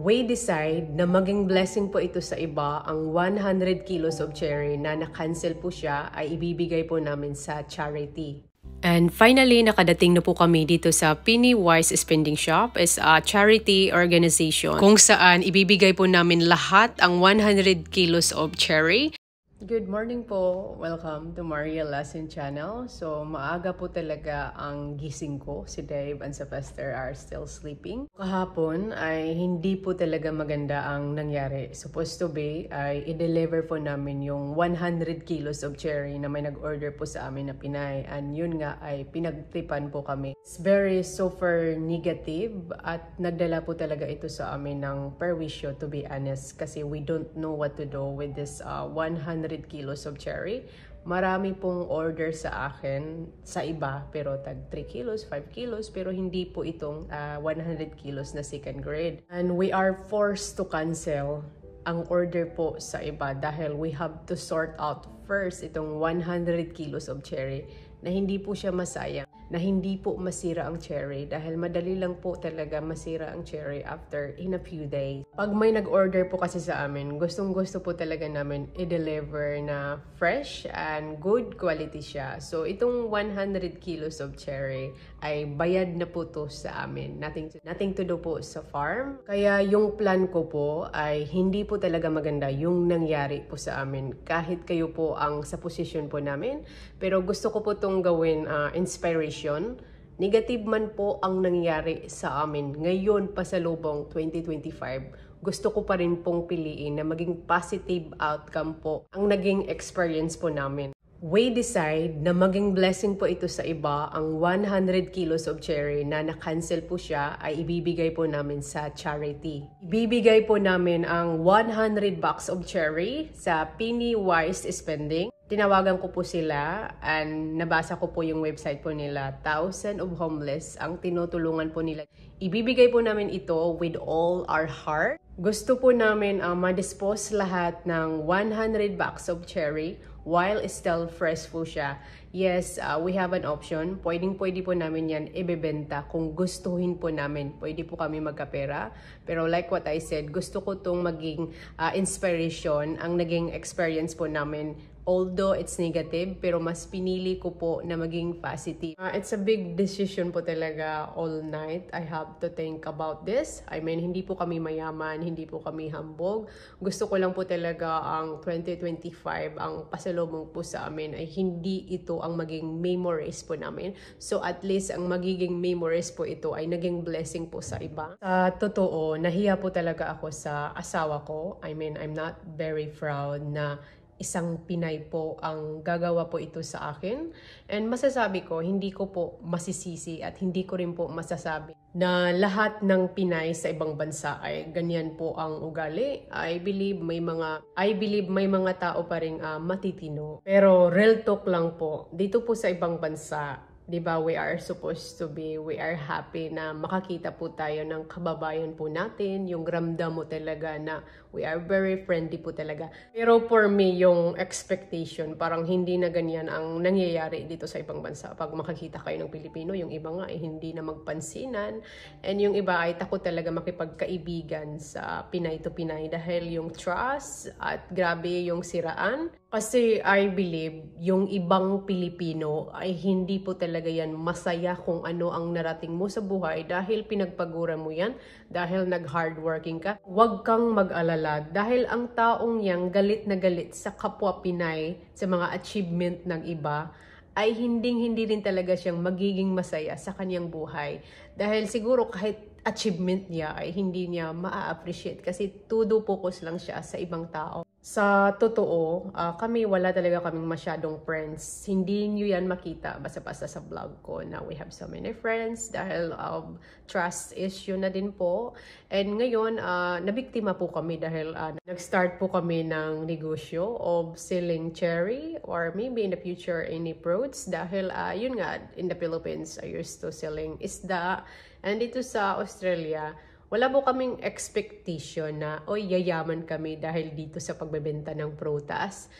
We decide na maging blessing po ito sa iba, ang 100 kilos of cherry na na-cancel po siya ay ibibigay po namin sa charity. And finally, nakadating na po kami dito sa Pennywise Spending Shop. Is a charity organization kung saan ibibigay po namin lahat ang 100 kilos of cherry. Good morning po. Welcome to Maria Lesson Channel. So, maaga po talaga ang gising ko. Si Dave and Sylvester are still sleeping. Kahapon ay hindi po talaga maganda ang nangyari. Supposed to be ay i-deliver po namin yung 100 kilos of cherry na may nag-order po sa amin na Pinay. And yun nga ay pinagtripan po kami. It's very super negative at nagdala po talaga ito sa amin ng perwisyo, to be honest. Kasi we don't know what to do with this 100 kilos of cherry. Marami pong order sa akin sa iba, pero tag 3 kilos, 5 kilos, pero hindi po itong 100 kilos na second grade. And we are forced to cancel ang order po sa iba dahil we have to sort out first itong 100 kilos of cherry na hindi po siya masayang, na hindi po masira ang cherry dahil madali lang po talaga masira ang cherry after in a few days. Pag may nag-order po kasi sa amin, gustong-gusto po talaga namin i-deliver na fresh and good quality siya. So itong 100 kilos of cherry ay bayad na po to sa amin. Nothing to do po sa farm. Kaya yung plan ko po ay hindi po talaga maganda yung nangyari po sa amin. Kahit kayo po ang sa posisyon po namin, pero gusto ko po itong gawin inspiration. Negative man po ang nangyari sa amin ngayon pasalubong 2025, gusto ko pa rin pong piliin na maging positive outcome po ang naging experience po namin. We decide na maging blessing po ito sa iba, ang 100 kilos of cherry na na-cancel po siya ay ibibigay po namin sa charity. Ibibigay po namin ang 100 box of cherry sa Pennywise Spending. Tinawagan ko po sila and nabasa ko po yung website po nila. Thousands of homeless ang tinutulungan po nila. Ibibigay po namin ito with all our heart. Gusto po namin ma-dispose lahat ng 100 box of cherry while still fresh po siya. Yes, we have an option. Pwede po namin yan ibebenta kung gustuhin po namin. Pwede po kami magkapera. Pero like what I said, gusto ko itong maging inspiration, ang naging experience po namin. Although it's negative, pero mas pinili ko po na maging positive. It's a big decision po talaga all night. I have to think about this. I mean, hindi po kami mayaman, hindi po kami hambog. Gusto ko lang po talaga ang 2025, ang pasalubong po sa amin ay hindi ito ang maging memories po namin. So at least ang magiging memories po ito ay naging blessing po sa iba. Sa totoo, nahiya po talaga ako sa asawa ko. I mean, I'm not very proud na isang Pinay po ang gagawa po ito sa akin. And masasabi ko, hindi ko po masisisi at hindi ko rin po masasabi na lahat ng Pinay sa ibang bansa ay ganyan po ang ugali. I believe may mga tao pa ring matitino. Pero real talk lang po, dito po sa ibang bansa, diba, we are happy na makakita po tayo ng kababayan po natin, yung ramdam mo talaga na we are very friendly po talaga. Pero for me, yung expectation, parang hindi na ganyan ang nangyayari dito sa ibang bansa. Pag makakita kayo ng Pilipino, yung iba nga ay hindi na magpansinan, and yung iba ay takot talaga makipagkaibigan sa Pinay to Pinay dahil yung trust at grabe yung siraan. Kasi I believe yung ibang Pilipino ay hindi po talaga yan masaya kung ano ang narating mo sa buhay dahil pinagpagura mo yan, dahil nag-hardworking ka. Huwag kang mag-alala dahil ang taong yang galit na galit sa kapwa Pinay sa mga achievement ng iba ay hindi rin talaga siyang magiging masaya sa kanyang buhay. Dahil siguro kahit achievement niya ay hindi niya ma-appreciate kasi todo focus lang siya sa ibang tao. Sa totoo, kami wala talaga kaming masyadong friends. Hindi nyo yan makita basta-basta sa vlog ko na we have so many friends dahil trust issue na din po. And ngayon, nabiktima po kami dahil nag-start po kami ng negosyo of selling cherry or maybe in the future any fruits dahil yun nga, in the Philippines, I used to selling isda. And dito sa Australia, wala po kaming expectation na, oy, yayaman kami dahil dito sa pagbebenta ng prutas.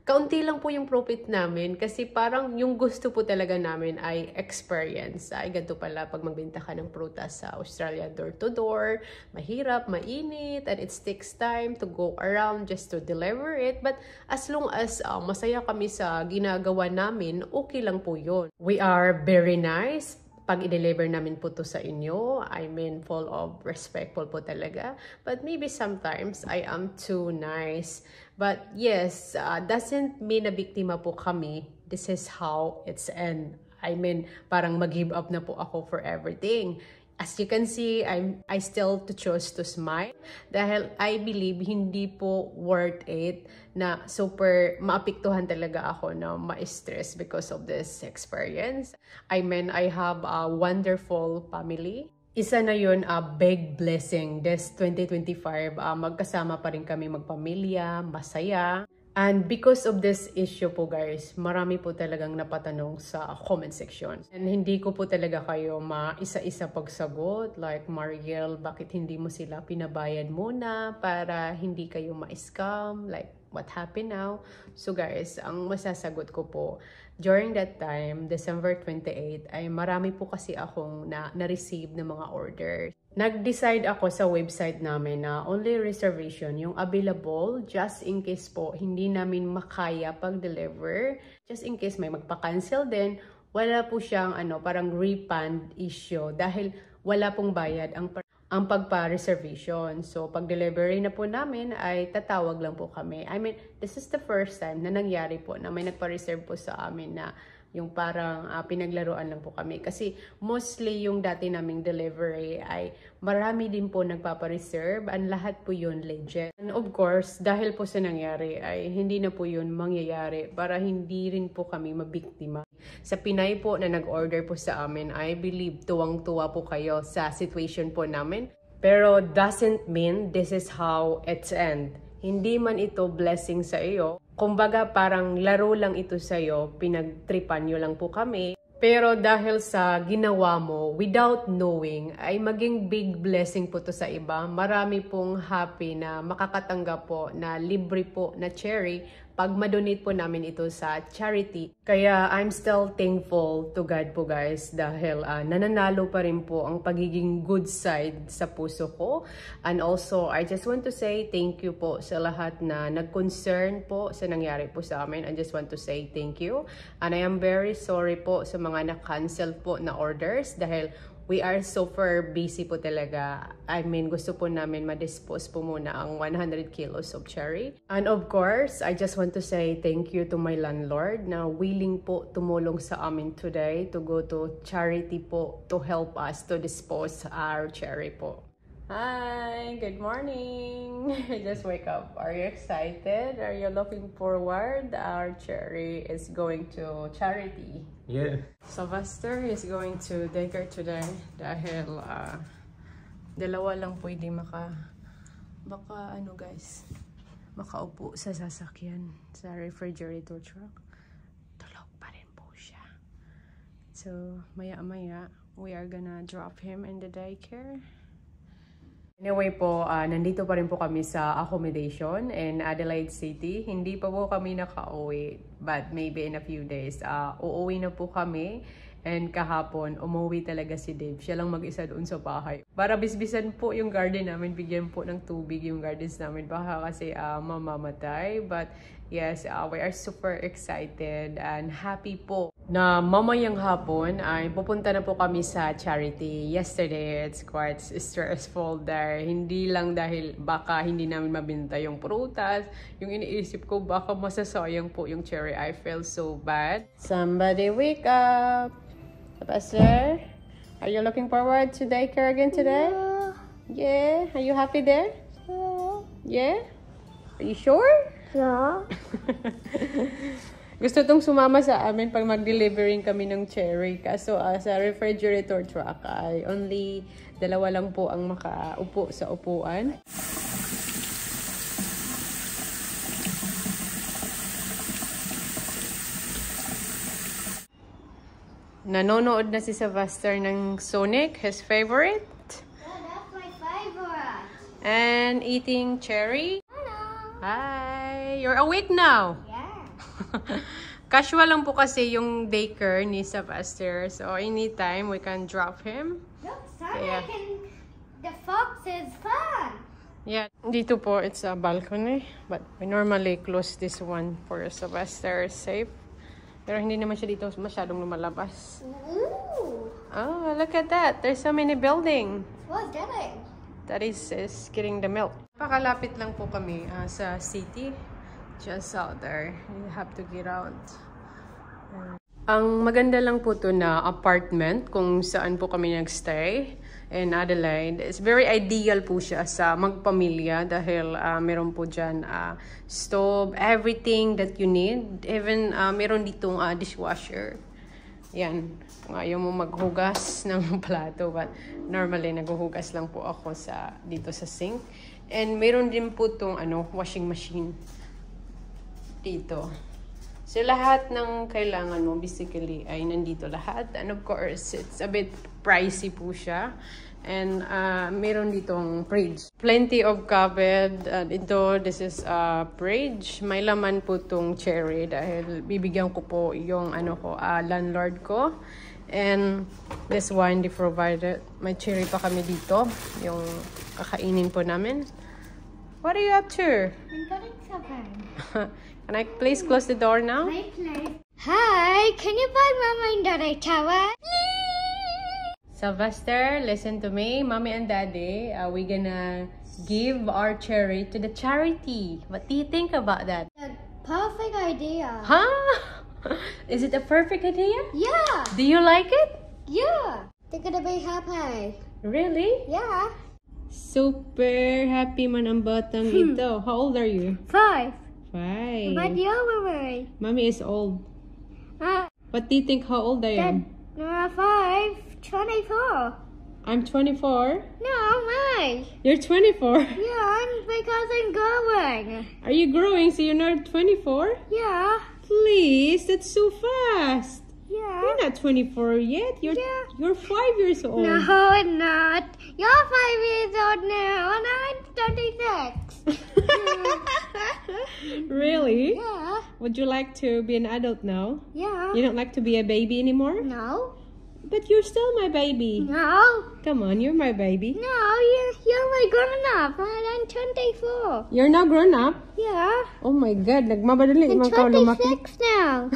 kaunti lang po yung profit namin kasi parang yung gusto po talaga namin ay experience. Ay, ganito pala pag magbenta ka ng prutas sa Australia door to door. Mahirap, mainit, and it takes time to go around just to deliver it. But as long as masaya kami sa ginagawa namin, okay lang po yun. We are very nice. Pag i-deliver namin po to sa inyo, I mean, full of respectful po talaga. But maybe sometimes I am too nice. But yes, doesn't mean na biktima po kami. This is how it's end. I mean, parang mag-give up na po ako for everything. As you can see, I still to choose to smile dahil I believe hindi po worth it na super maapektuhan talaga ako na ma-stress because of this experience. I mean, I have a wonderful family. Isa na yun, a big blessing. This 2025, magkasama pa rin kami magpamilya, masaya. And because of this issue po guys, marami po talagang napatanong sa comment section. And hindi ko po talaga kayo maisa-isa pagsagot. Like, Mariel, bakit hindi mo sila pinabayad muna para hindi kayo ma-scam? Like, what happened now? So guys, ang masasagot ko po, during that time, December 28, ay marami po kasi akong na-receive ng mga orders. Nag-decide ako sa website namin na only reservation yung available just in case po hindi namin makaya pag-deliver. Just in case may magpa-cancel din, wala po siyang parang refund issue dahil wala pong bayad ang pagpa-reservation. So, pag-delivery na po namin ay tatawag lang po kami. I mean, this is the first time na nangyari po na may nagpa-reserve po sa amin na yung parang pinaglaruan lang po kami. Kasi mostly yung dati naming delivery ay marami din po nagpapa-reserve and lahat po yun legit. And of course, dahil po sa nangyari ay hindi na po yun mangyayari para hindi rin po kami mabiktima. Sa Pinay po na nag-order po sa amin, I believe tuwang-tuwa po kayo sa situation po namin. Pero doesn't mean this is how it's end. Hindi man ito blessing sa iyo. Kumbaga parang laro lang ito sa iyo, pinagtripan nyo lang po kami. Pero dahil sa ginawa mo, without knowing, ay maging big blessing po to sa iba. Marami pong happy na makakatanggap po na libre po na cherry pag madonate po namin ito sa charity. Kaya I'm still thankful to God po guys dahil nananalo pa rin po ang pagiging good side sa puso ko. And also, I just want to say thank you po sa lahat na nag-concern po sa nangyari po sa amin. I just want to say thank you. And I am very sorry po sa mga na-cancel po na orders dahil we are super busy po talaga. I mean, gusto po namin ma-dispose po muna ang 100 kilos of cherry. And of course, I just want to say thank you to my landlord na willing po tumulong sa amin today to go to charity po to help us to dispose our cherry po. Hi, good morning. I just wake up. Are you excited? Are you looking forward? Our cherry is going to charity. Yeah. Sylvester is going to daycare today dahil dalawa lang pwede makaupo sa sasakyan sa refrigerator truck. Tulog pa rin po siya. So, maya-maya, we are gonna drop him in the daycare. Anyway po, nandito pa rin po kami sa accommodation in Adelaide City. Hindi pa po kami nakauwi, but maybe in a few days. Uuwi na po kami. And kahapon, umuwi talaga si Dave. Siya lang mag-isa doon sa bahay. Para bisbisan po yung garden namin, bigyan po ng tubig yung gardens namin. Baka kasi mamamatay. But yes, we are super excited and happy po na mamayang hapon ay pupunta na po kami sa charity. Yesterday, it's quite stressful there. Hindi lang dahil baka hindi namin mabenta yung prutas. Yung iniisip ko, baka masasayang po yung cherry. I feel so bad. Somebody wake up! Pastor, are you looking forward to daycare again today? Yeah. Are you happy there? Yeah? Are you sure? Yeah. Gusto tong sumama sa amin pag mag-delivering kami ng cherry. Kaso sa refrigerator truck ay only dalawa lang po ang makaupo sa upuan. Nanonood na si Sylvester ng Sonic, his favorite. Yeah, that's my favorite. And eating cherry. Hello. Hi! You're awake now. Yeah. Casual lang po kasi yung daycare ni Sylvester. So, anytime we can drop him. Look, son, Yeah. the fox is fun. Yeah, dito po, it's a balcony. But we normally close this one for Sylvester safe. Pero hindi naman siya dito masyadong lumalabas. Ooh. Oh, look at that. There's so many buildings. What's that? That is getting the milk. Pakalapit lang po kami sa city. Just out there. You have to get out. Ang maganda lang po to na apartment kung saan po kami nagstay in Adelaide. It's very ideal po siya sa magpamilya dahil meron po dyan stove, everything that you need. Even meron ditong dishwasher. Yan. Kung ayaw mo maghugas ng plato, but normally naghuhugas lang po ako dito sa sink. And meron din po itong washing machine dito. So lahat ng kailangan mo basically ay nandito lahat. And of course, it's a bit pricey po siya. And meron ditong fridge. Plenty of cupboard. This is a fridge. May laman po tong cherry dahil bibigyan ko po yung landlord ko. And this one, they provided. May cherry pa kami dito. Yung kakainin po namin. What are you up to? I'm getting something. Can I please close the door now? Hi, can you buy Mama and Daddy tower? Sylvester, listen to me. Mommy and Daddy, we're gonna give our cherry to the charity. What do you think about that? A perfect idea. Huh? Is it a perfect idea? Yeah. Do you like it? Yeah. They're gonna be happy. Really? Yeah. Super happy man ang batang ito. How old are you? 5. 5. But you're Mommy. Mommy is old. Uh, What do you think how old I am? 5, 24. I'm 24. No, Mike. You're 24. Yeah, because I'm going. Are you growing so you're not 24? Yeah. Please, that's so fast. Yeah. You're not 24 yet. You're 5 years old. No, I'm not. You're 5 years old now, and I'm 26. Really? Yeah. Would you like to be an adult now? Yeah. You don't like to be a baby anymore? No. But you're still my baby. No. Come on, you're my baby. No, you're my grown up, and I'm 24. You're now grown up? Yeah. Oh my God, nagmamadali I'm man ka lumaki. 26 now.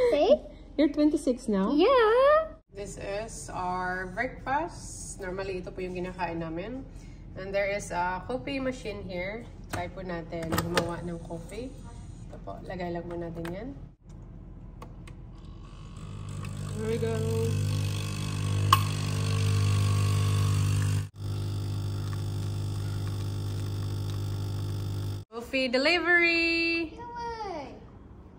See? You're 26 now? Yeah. This is our breakfast. Normally, ito po yung kinakain namin. And there is a coffee machine here. Try po natin gumawa ng coffee. Ito po, lagay lang po natin yan. Here we go. Coffee delivery!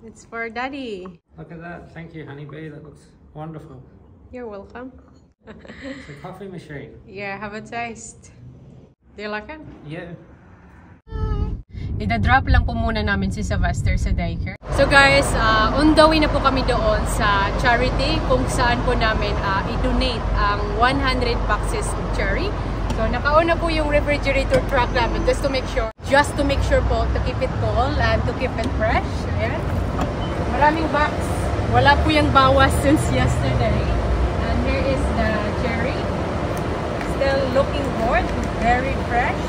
It's for Daddy. Look at that. Thank you, Honeybee. That looks wonderful. You're welcome. It's a coffee machine. Yeah, have a taste. Do you like it? Yeah. Ida-drop lang po muna namin si Sylvester sa daycare. So guys, on the way na po kami doon sa charity kung saan po namin i-donate ang 100 boxes of cherry. So nakauna po yung refrigerator truck namin just to make sure po to keep it cold and to keep it fresh. Ayan. Maraming box. Wala po yung bawas since yesterday. And here is the cherry. Still looking good. Very fresh.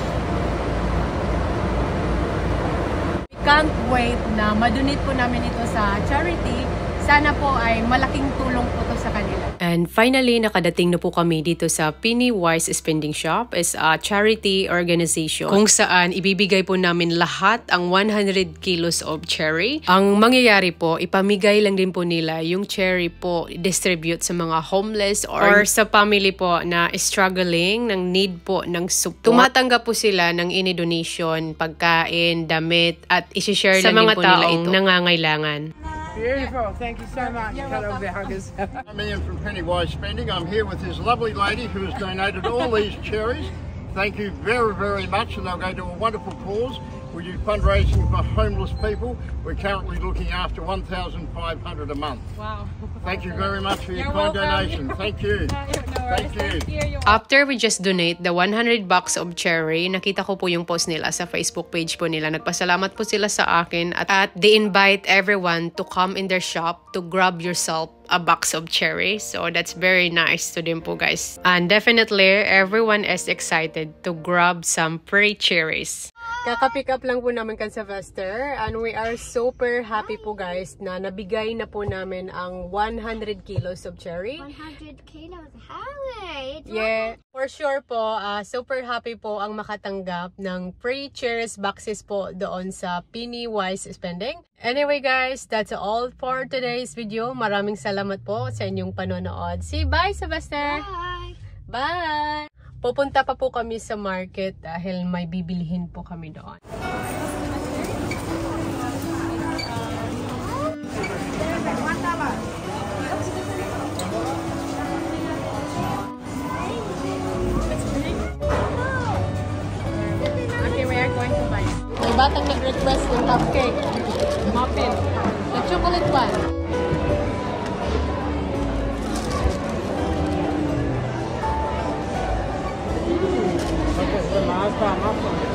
Can't wait na madonate po namin ito sa charity. Sana po ay malaking tulong po to sa kanila. And finally, nakadating na po kami dito sa Pennywise Spending Shop. Is a charity organization kung saan ibibigay po namin lahat ang 100 kilos of cherry. Ang mangyayari po, ipamigay lang din po nila yung cherry po, distribute sa mga homeless or sa family po na struggling, ng need po ng support. Tumatanggap po sila ng any donation, pagkain, damit, at isi-share lang din po nila ito nangangailangan. Beautiful, thank you so much. Hello, the huggers. I'm Ian from Pennywise Spending. I'm here with this lovely lady who has donated all these cherries. Thank you very, very much, and they'll go to a wonderful cause. We do fundraising for homeless people. We're currently looking after 1,500 a month. Wow. Thank you very much for your You're kind welcome. donation. Thank you. No worries. Thank you. After we just donate the 100 box of cherry, nakita ko po yung post nila sa Facebook page po nila. Nagpasalamat po sila sa akin at they invite everyone to come in their shop to grab yourself a box of cherry. So that's very nice to them po, guys. And definitely, everyone is excited to grab some free cherries. Kaka-pick up lang po namin kan Sylvester and we are super happy po, guys, na nabigay na po namin ang 100 kilos of cherry. 100 kilos. Harry. Yeah, for sure po, super happy po ang makatanggap ng free cherries boxes po doon sa Pennywise Spending. Anyway guys, that's all for today's video. Maraming salamat po sa inyong panonood. Say bye, Sylvester! Bye. Bye! Pupunta pa po kami sa market dahil may bibilihin po kami doon. Okay, we are going to buy. May batang nag-request ng cupcake. Muffin. The chocolate one. Okay, the Mazda muffin.